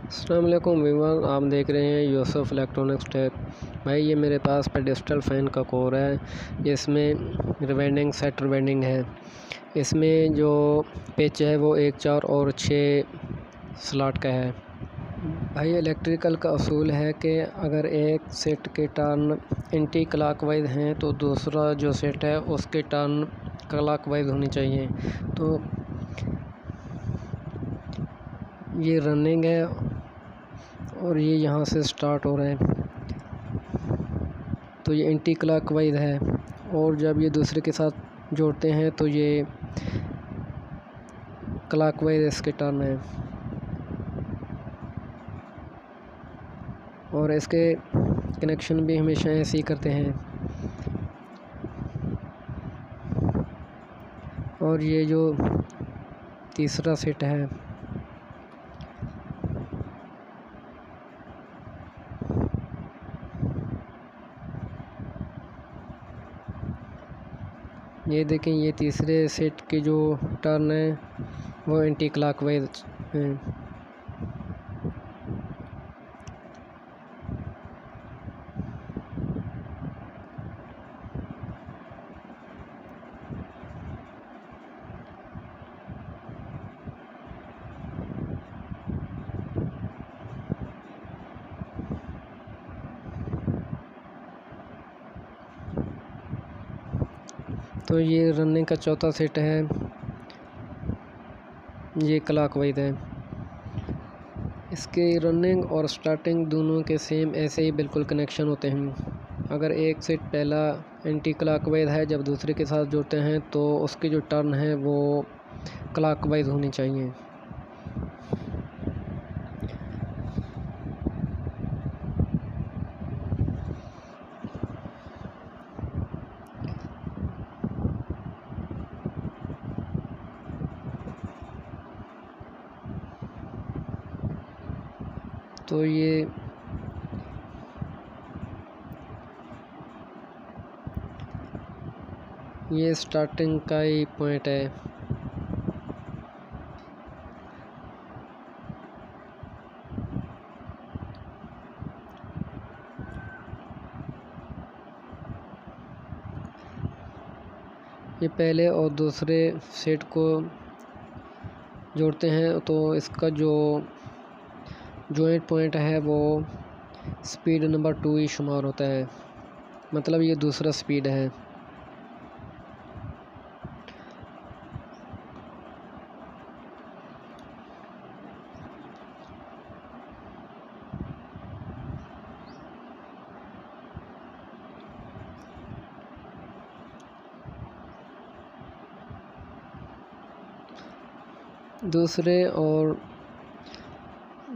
अस्सलाम वालेकुम व्यूअर, आप देख रहे हैं यूसुफ इलेक्ट्रॉनिक्स टेक। भाई ये मेरे पास पेडेस्टल फ़ैन का कोर है, जिसमें रिवेंडिंग सेट रिवेंडिंग है। इसमें जो पिच है वो 1, 4 और 6 स्लॉट का है। भाई इलेक्ट्रिकल का असूल है कि अगर एक सेट के टर्न एंटी क्लॉकवाइज हैं तो दूसरा जो सेट है उसके टर्न क्लॉकवाइज होनी चाहिए। तो ये रनिंग है और ये यहाँ से स्टार्ट हो रहा है, तो ये एंटी क्लॉकवाइज है। और जब ये दूसरे के साथ जोड़ते हैं तो ये क्लॉकवाइज इसके टर्न है। और इसके कनेक्शन भी हमेशा ऐसे ही करते हैं। और ये जो तीसरा सेट है, ये देखें, ये तीसरे सेट के जो टर्न है वो एंटी क्लॉकवाइज हैं। तो ये रनिंग का चौथा सेट है, ये क्लॉकवाइज है। इसके रनिंग और स्टार्टिंग दोनों के सेम ऐसे ही बिल्कुल कनेक्शन होते हैं। अगर एक सेट पहला एंटी क्लॉकवाइज है, जब दूसरे के साथ जुड़ते हैं तो उसकी जो टर्न है वो क्लॉकवाइज होनी चाहिए। तो ये स्टार्टिंग का ही पॉइंट है। ये पहले और दूसरे सेट को जोड़ते हैं तो इसका जो जॉइंट पॉइंट है वो स्पीड नंबर 2 ही शुमार होता है, मतलब ये दूसरा स्पीड है।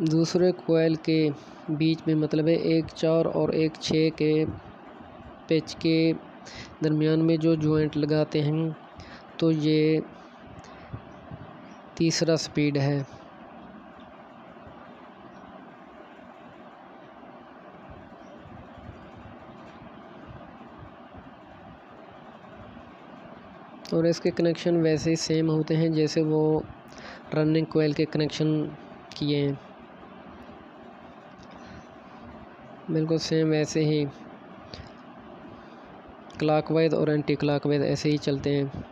दूसरे कोयल के बीच में, मतलब है 1, 4 और 1, 6 के पिच के दरमियान में जो जॉइंट लगाते हैं तो ये तीसरा स्पीड है। और इसके कनेक्शन वैसे ही सेम होते हैं जैसे वो रनिंग कोयल के कनेक्शन किए हैं, बिल्कुल सेम वैसे ही क्लॉकवाइज और एंटी क्लॉकवाइज ऐसे ही चलते हैं।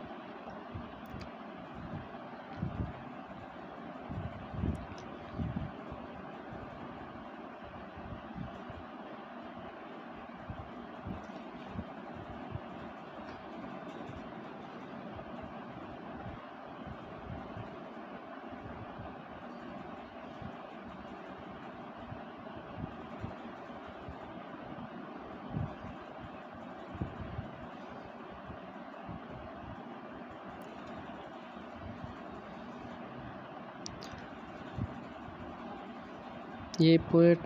ये पॉइंट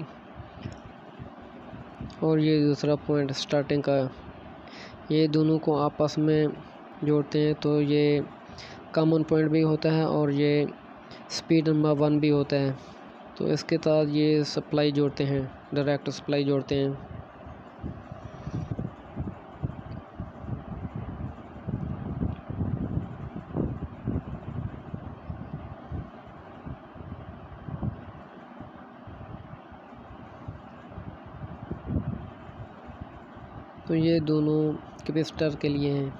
और ये दूसरा पॉइंट स्टार्टिंग का, ये दोनों को आपस में जोड़ते हैं तो ये कॉमन पॉइंट भी होता है और ये स्पीड नंबर 1 भी होता है। तो इसके साथ ये सप्लाई जोड़ते हैं, डायरेक्ट सप्लाई जोड़ते हैं। तो ये दोनों कैपेसिटर के लिए हैं।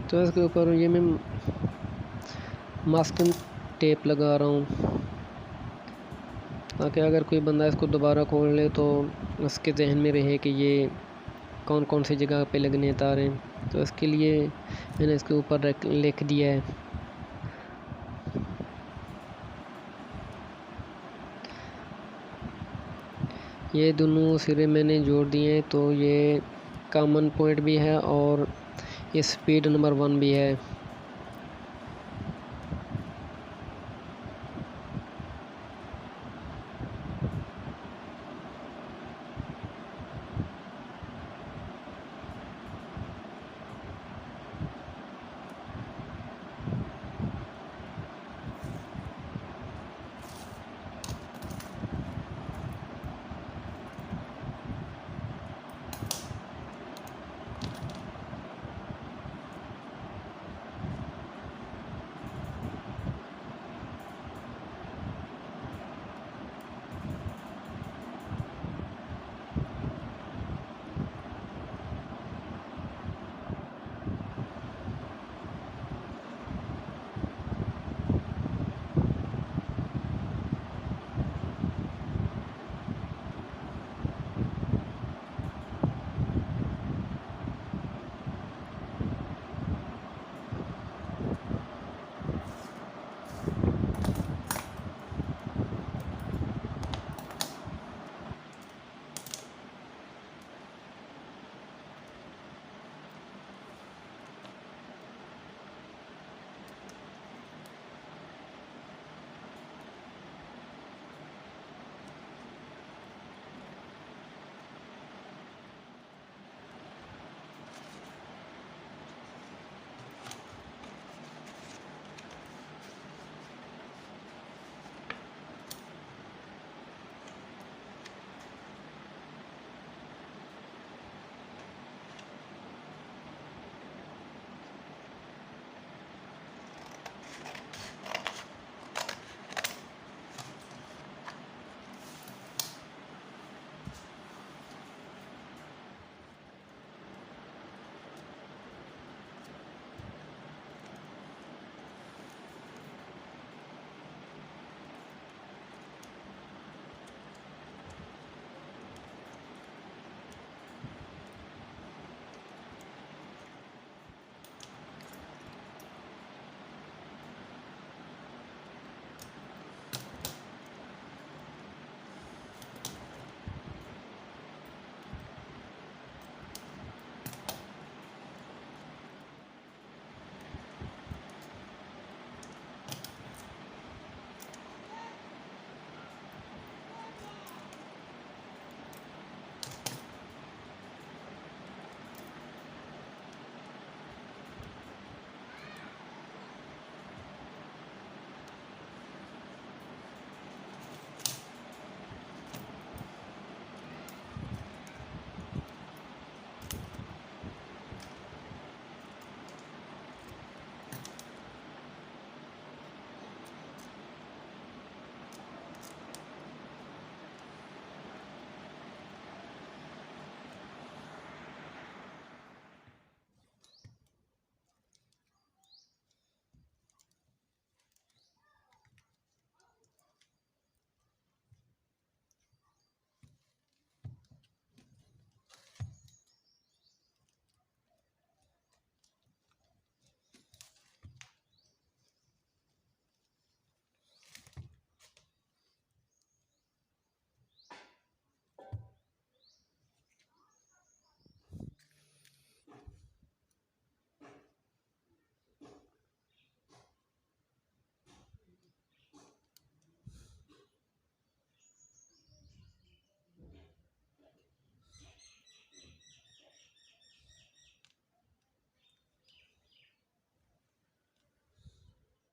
तो इसके ऊपर ये मैं मास्किंग टेप लगा रहा हूँ, ताकि अगर कोई बंदा इसको दोबारा खोल ले तो उसके जहन में रहे कि ये कौन कौन सी जगह पे लगने तारें। तो इसके लिए मैंने इसके ऊपर लिख दिया है। ये दोनों सिरे मैंने जोड़ दिए हैं, तो ये कॉमन पॉइंट भी है और ये स्पीड नंबर 1 भी है।